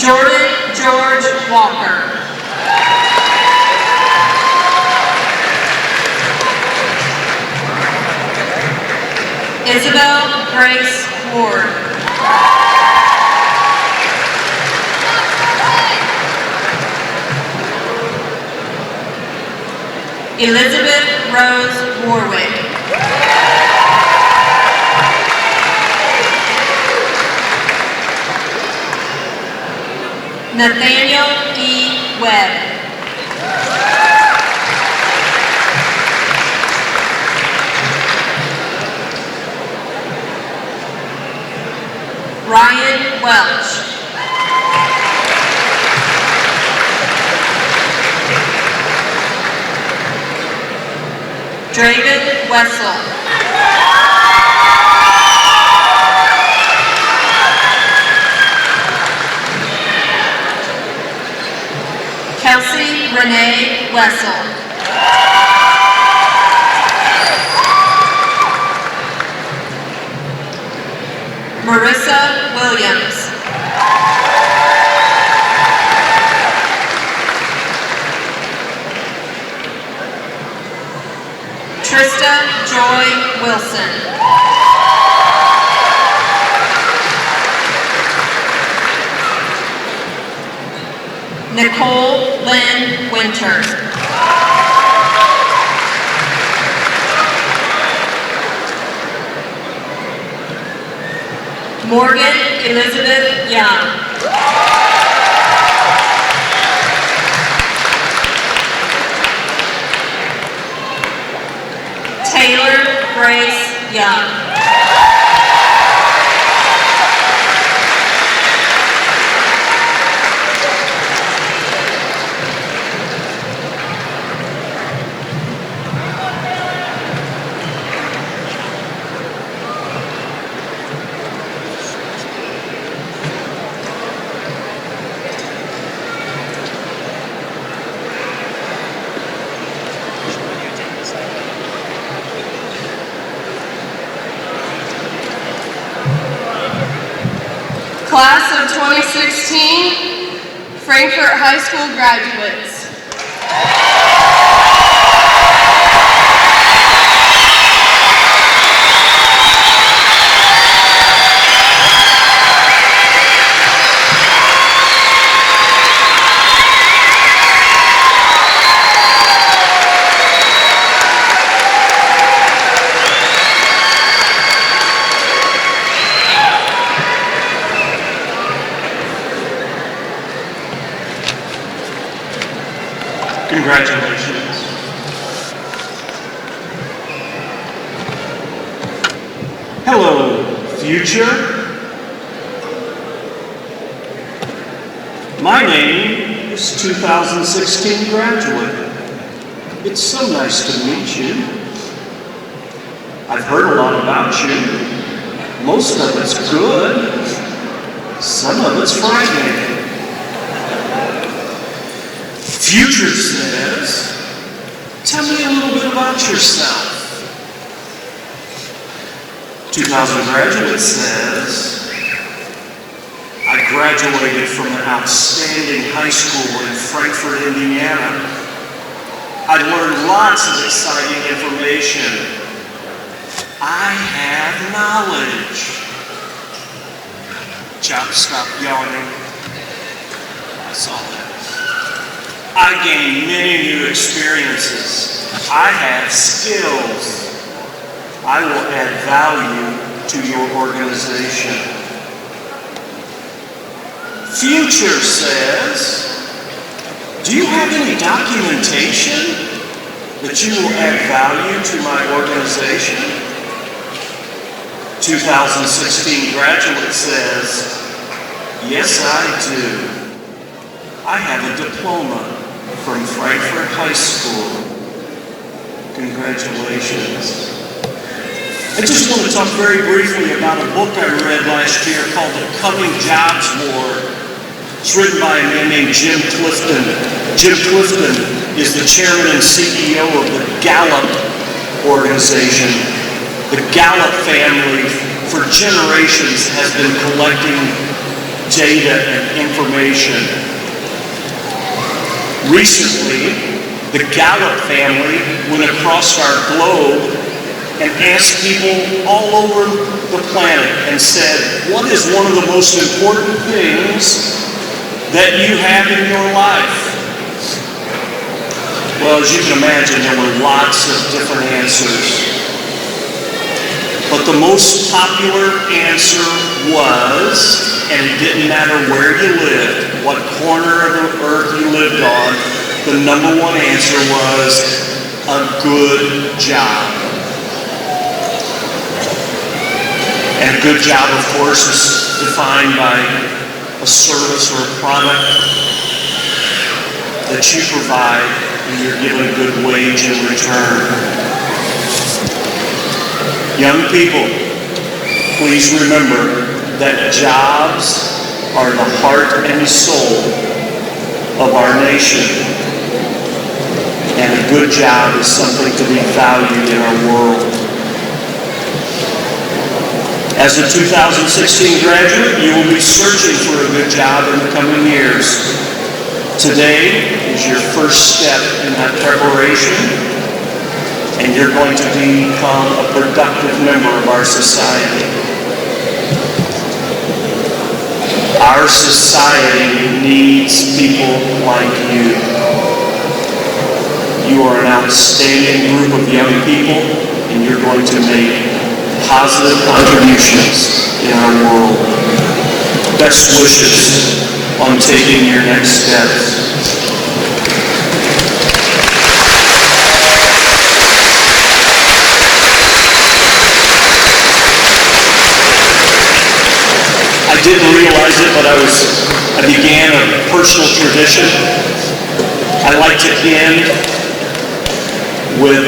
Jordan George Walker. Isabel Grace Ward. Elizabeth Rose Warwick. Nathaniel E. Webb. Ryan Welch. Draven Wessel. Kelsey Renee Wessel. Marissa Williams. Trista Joy Wilson. Nicole Lynn Winter. Morgan Elizabeth Young. Taylor Grace Young. Class of 2016, Frankfort High School graduates. Congratulations. Hello, future. My name is 2016 graduate. It's so nice to meet you. I've heard a lot about you. Most of it's good. Some of it's frightening. Future says, tell me a little bit about yourself. 2000 graduate says, I graduated from an outstanding high school in Frankfort, Indiana. I learned lots of exciting information. I have knowledge. Chop, stop yawning. I saw that. I gained many new experiences. I have skills. I will add value to your organization. Future says, do you have any documentation that you will add value to my organization? 2016 graduate says, yes, I do. I have a diploma from Frankfort High School. Congratulations. I just want to talk very briefly about a book I read last year called The Coming Jobs War. It's written by a man named Jim Clifton. Jim Clifton is the chairman and CEO of the Gallup organization. The Gallup family for generations has been collecting data and information. Recently, the Gallup family went across our globe and asked people all over the planet and said, what is one of the most important things that you have in your life? Well, as you can imagine, there were lots of different answers. But the most popular answer was, and it didn't matter where you lived, what corner of the earth you lived on, the number one answer was a good job. And a good job, of course, is defined by a service or a product that you provide and you're given a good wage in return. Young people, please remember that jobs are the heart and soul of our nation. And a good job is something to be valued in our world. As a 2016 graduate, you will be searching for a good job in the coming years. Today is your first step in that preparation, and you're going to become a productive member of our society. Our society needs people like you. You are an outstanding group of young people, and you're going to make positive contributions in our world. Best wishes on taking your next steps. I didn't realize it, but I began a personal tradition. I like to end with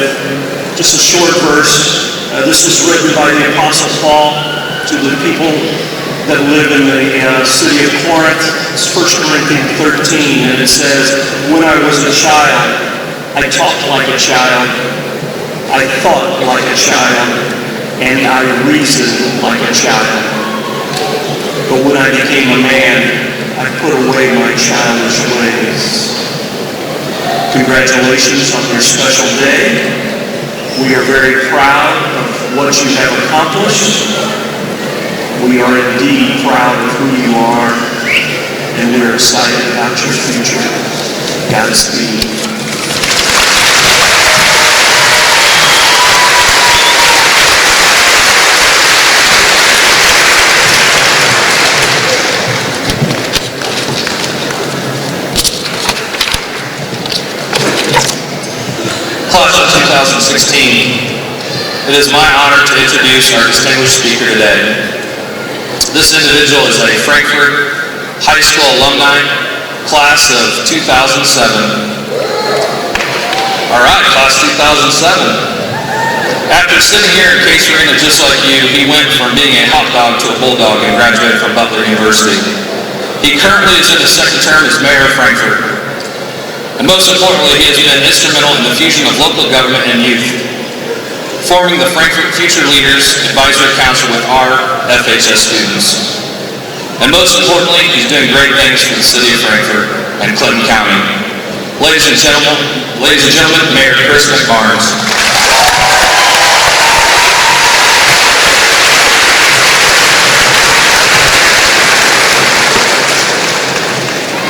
just a short verse. This is written by the Apostle Paul to the people that live in the city of Corinth. It's 1 Corinthians 13, and it says, when I was a child, I talked like a child, I thought like a child, and I reasoned like a child. But when I became a man, I put away my childish ways. Congratulations on your special day. We are very proud of what you have accomplished. We are indeed proud of who you are, and we're excited about your future. Godspeed. Class of 2016, it is my honor to introduce our distinguished speaker today. This individual is a Frankfort High School alumni, class of 2007. All right, class 2007. After sitting here in Case Arena just like you, he went from being a hot dog to a bulldog and graduated from Butler University. He currently is in his second term as mayor of Frankfort. And most importantly, he has been instrumental in the fusion of local government and youth, forming the Frankfort Future Leaders Advisory Council with our FHS students. And most importantly, he's doing great things for the city of Frankfort and Clinton County. Ladies and gentlemen, Mayor Chris McBarnes.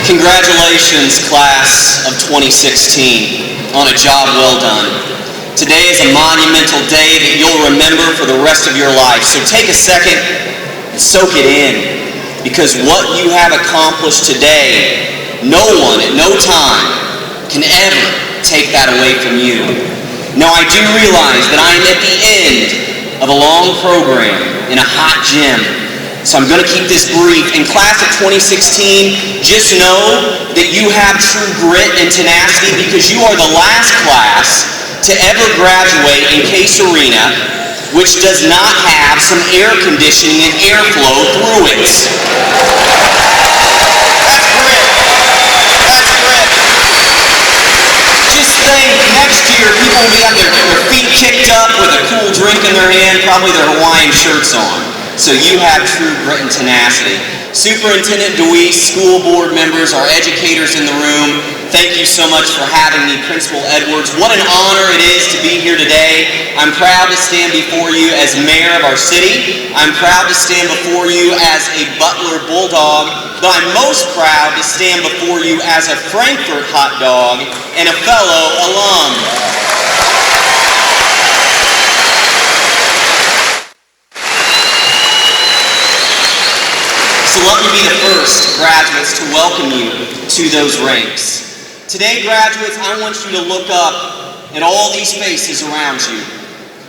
Congratulations, class of 2016, on a job well done. Today is a monumental day that you'll remember for the rest of your life. So take a second and soak it in, because what you have accomplished today, no one at no time can ever take that away from you. Now, I do realize that I am at the end of a long program in a hot gym. So I'm going to keep this brief. In class of 2016, just know that you have true grit and tenacity, because you are the last class to ever graduate in Case Arena, which does not have some air conditioning and airflow through it. That's grit. That's grit. Just think, next year people will have their feet kicked up with a cool drink in their hand, probably their Hawaiian shirts on. So you have true grit and tenacity. Superintendent Deweese, school board members, our educators in the room, thank you so much for having me. Principal Edwards, what an honor it is to be here today. I'm proud to stand before you as mayor of our city. I'm proud to stand before you as a Butler Bulldog, but I'm most proud to stand before you as a Frankfort hot dog and a fellow alum. So let me be the first, graduates, to welcome you to those ranks. Today, graduates, I want you to look up at all these faces around you.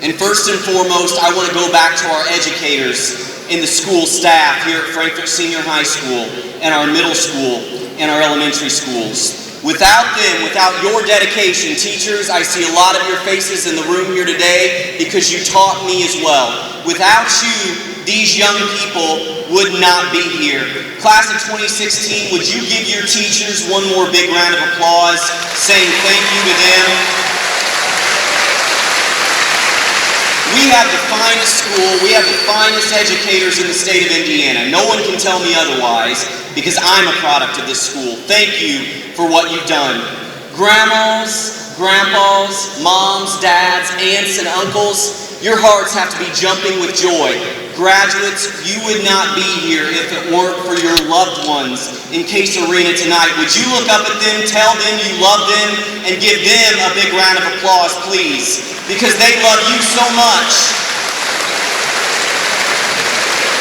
And first and foremost, I want to go back to our educators and the school staff here at Frankfort Senior High School and our middle school and our elementary schools. Without them, without your dedication, teachers, I see a lot of your faces in the room here today because you taught me as well. Without you, these young people would not be here. Class of 2016, would you give your teachers one more big round of applause, saying thank you to them? We have the finest school, we have the finest educators in the state of Indiana. No one can tell me otherwise because I'm a product of this school. Thank you for what you've done. Grandmas, grandpas, moms, dads, aunts, and uncles, your hearts have to be jumping with joy. Graduates, you would not be here if it weren't for your loved ones in Case Arena tonight. Would you look up at them, tell them you love them, and give them a big round of applause, please? Because they love you so much.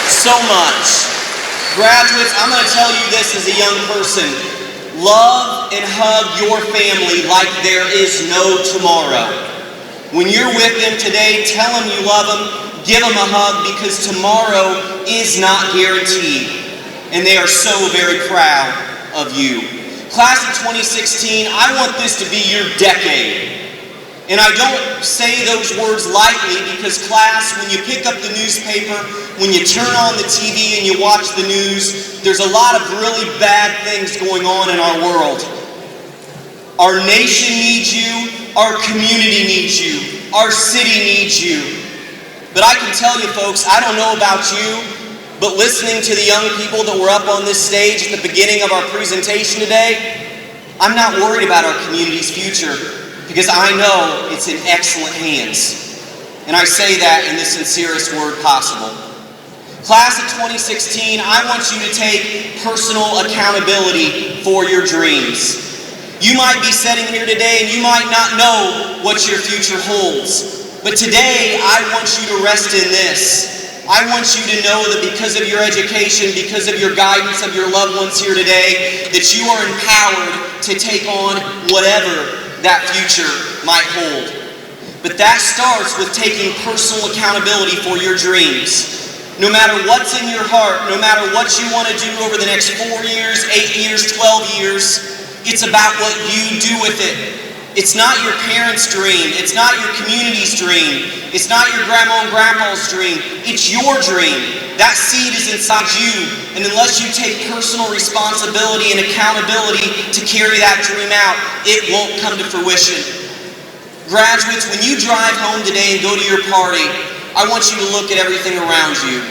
So much. Graduates, I'm going to tell you this as a young person. Love and hug your family like there is no tomorrow. When you're with them today, tell them you love them. Give them a hug because tomorrow is not guaranteed. And they are so very proud of you. Class of 2016, I want this to be your decade. And I don't say those words lightly because class, when you pick up the newspaper, when you turn on the TV and you watch the news, there's a lot of really bad things going on in our world. Our nation needs you, our community needs you, our city needs you. But I can tell you folks, I don't know about you, but listening to the young people that were up on this stage at the beginning of our presentation today, I'm not worried about our community's future because I know it's in excellent hands. And I say that in the sincerest word possible. Class of 2016, I want you to take personal accountability for your dreams. You might be sitting here today and you might not know what your future holds. But today, I want you to rest in this. I want you to know that because of your education, because of your guidance of your loved ones here today, that you are empowered to take on whatever that future might hold. But that starts with taking personal accountability for your dreams. No matter what's in your heart, no matter what you want to do over the next 4 years, 8 years, 12 years, it's about what you do with it. It's not your parents' dream. It's not your community's dream. It's not your grandma and grandpa's dream. It's your dream. That seed is inside you. And unless you take personal responsibility and accountability to carry that dream out, it won't come to fruition. Graduates, when you drive home today and go to your party, I want you to look at everything around you.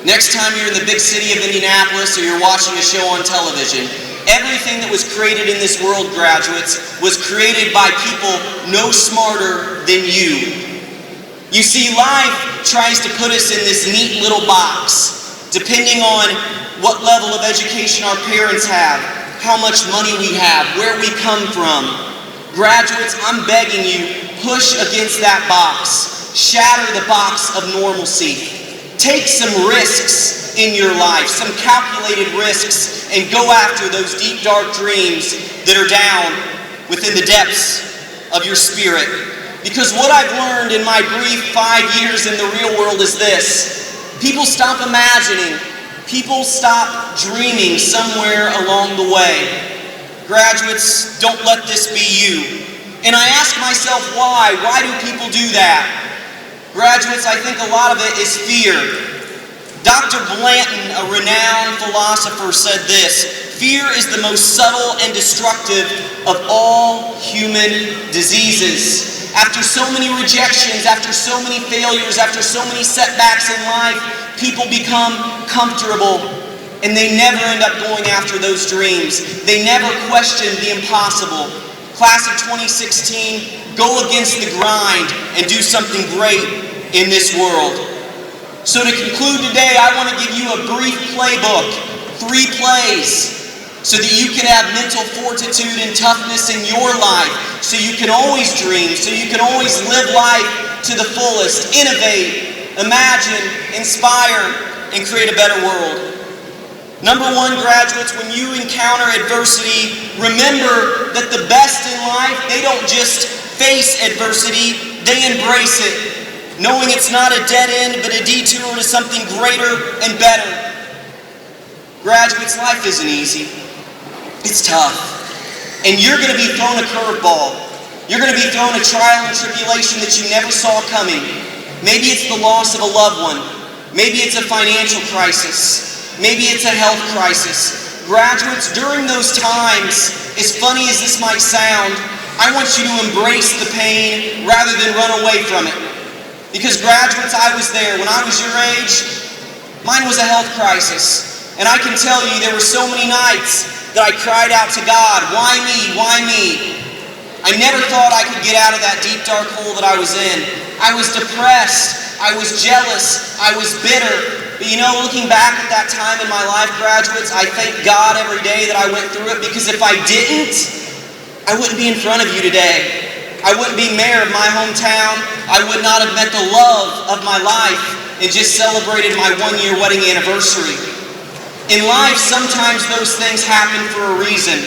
Next time you're in the big city of Indianapolis or you're watching a show on television, everything that was created in this world, graduates, was created by people no smarter than you. You see, life tries to put us in this neat little box, depending on what level of education our parents have, how much money we have, where we come from. Graduates, I'm begging you, push against that box. Shatter the box of normalcy. Take some risks in your life, some calculated risks, and go after those deep, dark dreams that are down within the depths of your spirit. Because what I've learned in my brief 5 years in the real world is this. People stop imagining. People stop dreaming somewhere along the way. Graduates, don't let this be you. And I ask myself why. Why do people do that? Graduates, I think a lot of it is fear. Dr. Blanton, a renowned philosopher, said this: fear is the most subtle and destructive of all human diseases. After so many rejections, after so many failures, after so many setbacks in life, people become comfortable and they never end up going after those dreams. They never question the impossible. Class of 2016, go against the grind and do something great in this world. So to conclude today, I want to give you a brief playbook, 3 plays, so that you can have mental fortitude and toughness in your life, so you can always dream, so you can always live life to the fullest, innovate, imagine, inspire, and create a better world. Number 1, graduates, when you encounter adversity, remember that the best in life, they don't just face adversity, they embrace it, knowing it's not a dead end, but a detour to something greater and better. Graduates, life isn't easy. It's tough. And you're going to be thrown a curveball. You're going to be thrown a trial and tribulation that you never saw coming. Maybe it's the loss of a loved one. Maybe it's a financial crisis. Maybe it's a health crisis. Graduates, during those times, as funny as this might sound, I want you to embrace the pain rather than run away from it. Because graduates, I was there. When I was your age, mine was a health crisis. And I can tell you there were so many nights that I cried out to God, why me, why me? I never thought I could get out of that deep, dark hole that I was in. I was depressed, I was jealous, I was bitter. But you know, looking back at that time in my life, graduates, I thank God every day that I went through it, because if I didn't, I wouldn't be in front of you today. I wouldn't be mayor of my hometown. I would not have met the love of my life and just celebrated my 1-year wedding anniversary. In life, sometimes those things happen for a reason.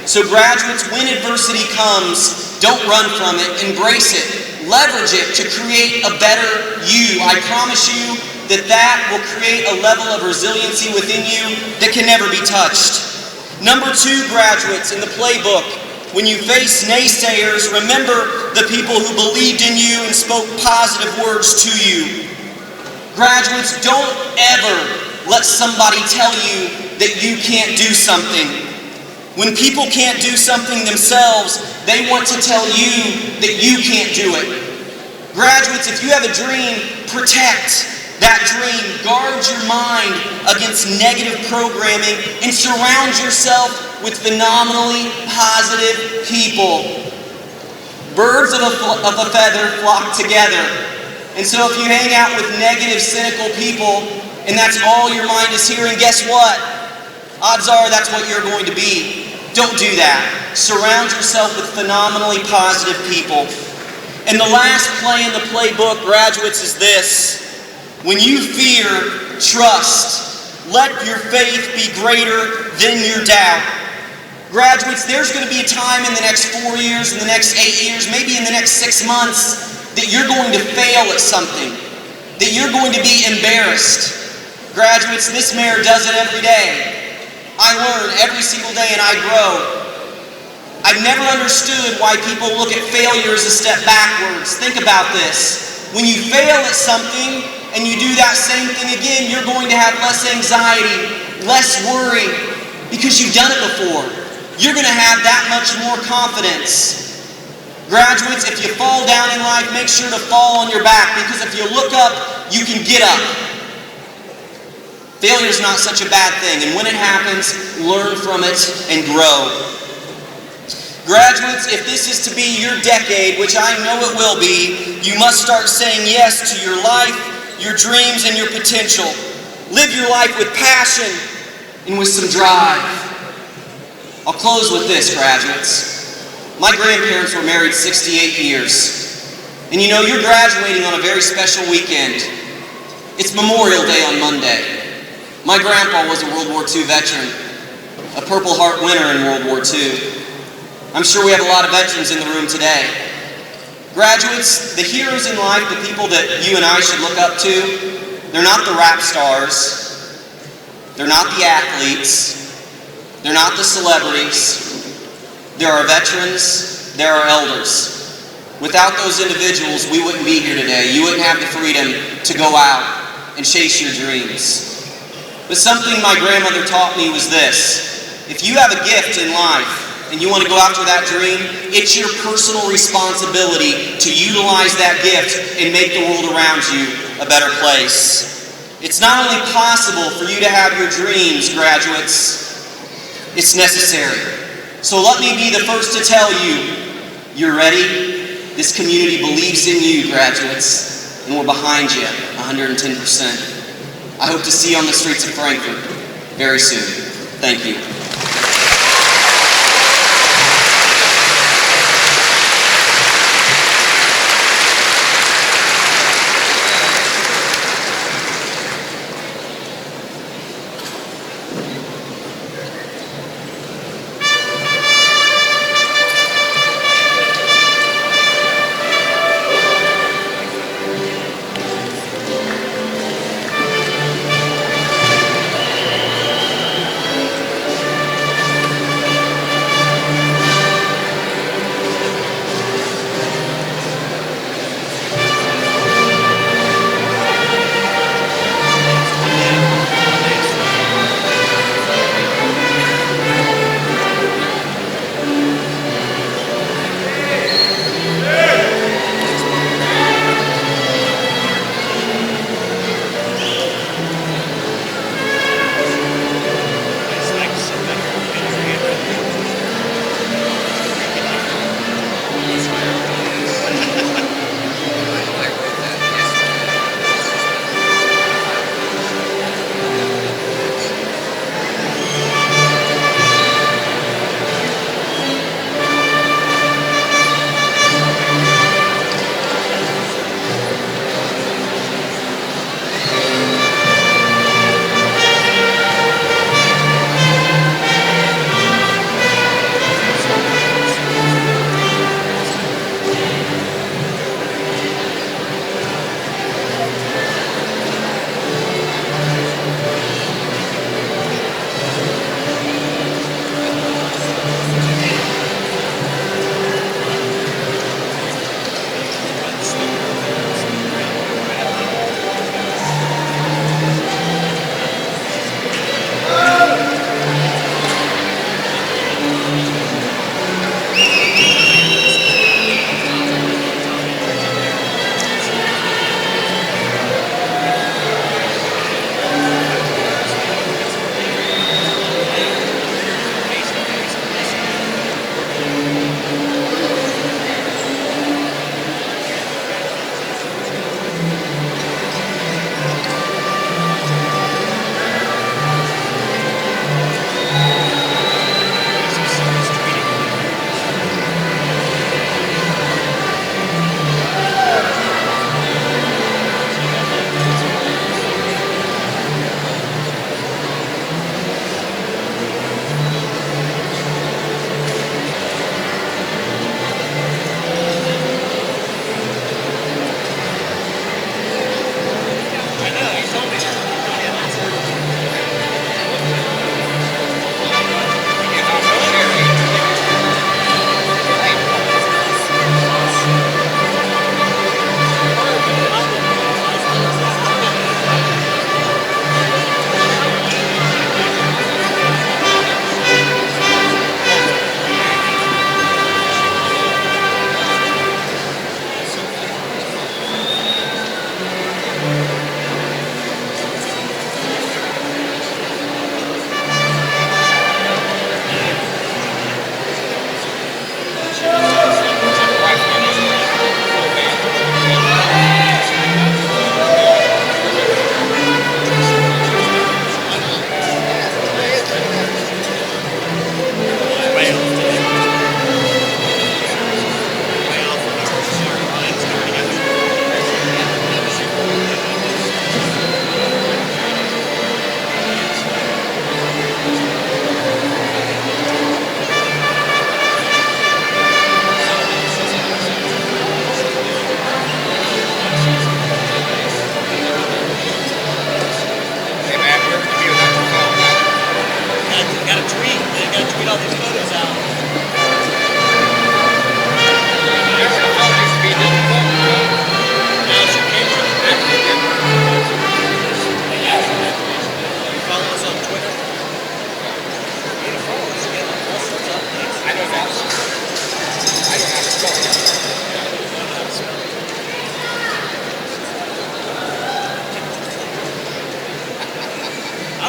So graduates, when adversity comes, don't run from it, embrace it, leverage it to create a better you. I promise you that will create a level of resiliency within you that can never be touched. Number 2, graduates, in the playbook, when you face naysayers, remember the people who believed in you and spoke positive words to you. Graduates, don't ever let somebody tell you that you can't do something. When people can't do something themselves, they want to tell you that you can't do it. Graduates, if you have a dream, protect that dream. Guard your mind against negative programming and surround yourself with phenomenally positive people. Birds of a feather flock together. And so if you hang out with negative, cynical people, and that's all your mind is hearing, guess what? Odds are that's what you're going to be. Don't do that. Surround yourself with phenomenally positive people. And the last play in the playbook, graduates, is this. When you fear, trust. Let your faith be greater than your doubt. Graduates, there's going to be a time in the next 4 years, in the next 8 years, maybe in the next 6 months, that you're going to fail at something, that you're going to be embarrassed. Graduates, this mayor does it every day. I learn every single day and I grow. I've never understood why people look at failure as a step backwards. Think about this. When you fail at something and you do that same thing again, you're going to have less anxiety, less worry, because you've done it before. You're going to have that much more confidence. Graduates, if you fall down in life, make sure to fall on your back, because if you look up, you can get up. Failure is not such a bad thing, and when it happens, learn from it and grow. Graduates, if this is to be your decade, which I know it will be, you must start saying yes to your life, your dreams, and your potential. Live your life with passion and with some drive. I'll close with this, graduates. My grandparents were married 68 years. And you know, you're graduating on a very special weekend. It's Memorial Day on Monday. My grandpa was a World War II veteran, a Purple Heart winner in World War II. I'm sure we have a lot of veterans in the room today. Graduates, the heroes in life, the people that you and I should look up to, they're not the rap stars, they're not the athletes, they're not the celebrities. There are veterans, there are elders. Without those individuals, we wouldn't be here today. You wouldn't have the freedom to go out and chase your dreams. But something my grandmother taught me was this. If you have a gift in life and you want to go after that dream, it's your personal responsibility to utilize that gift and make the world around you a better place. It's not only possible for you to have your dreams, graduates, it's necessary. So let me be the first to tell you, you're ready. This community believes in you, graduates, and we're behind you 110%. I hope to see you on the streets of Frankfort very soon. Thank you.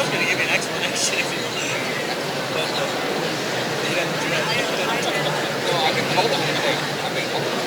was going to give you an explanation if you wanted. But he doesn't do that. No, I've been told him. I've been told him.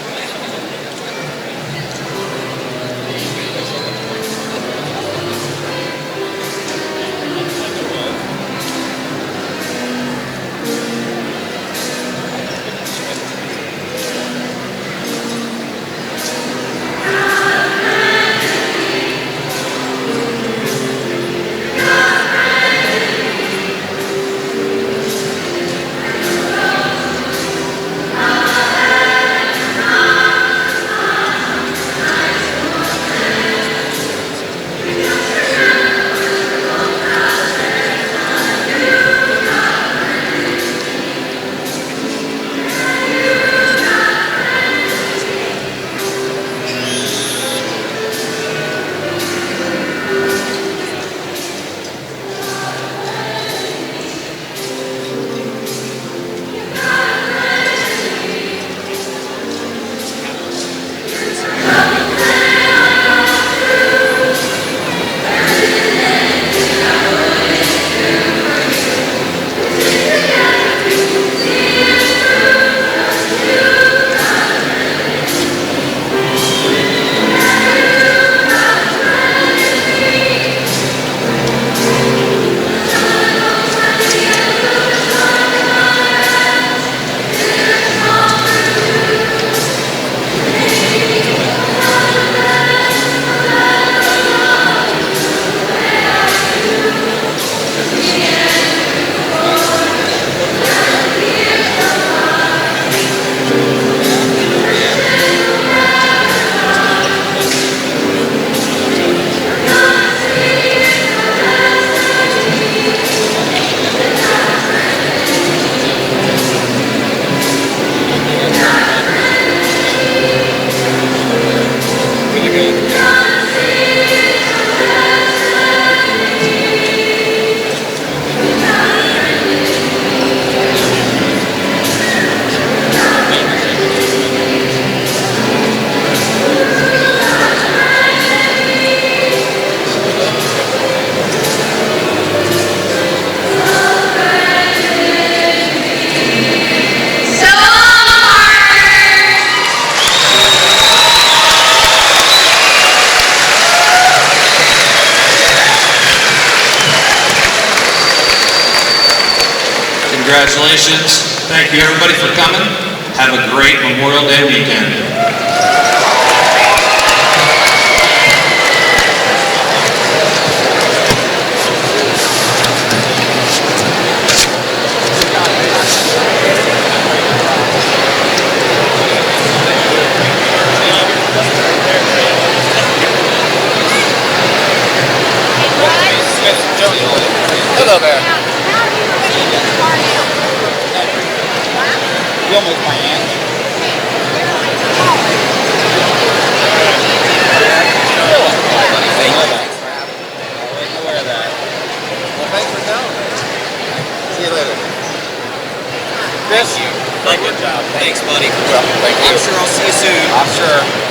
Congratulations. Thank you everybody for coming. Have a great Memorial Day weekend. Hello there. You almost my aunt. Thanks for having me. I wasn't aware of that. Well, thanks for coming. See you later. Chris, good job. Thanks, buddy. Well, thank you. I'm sure I'll see you soon. I'm sure.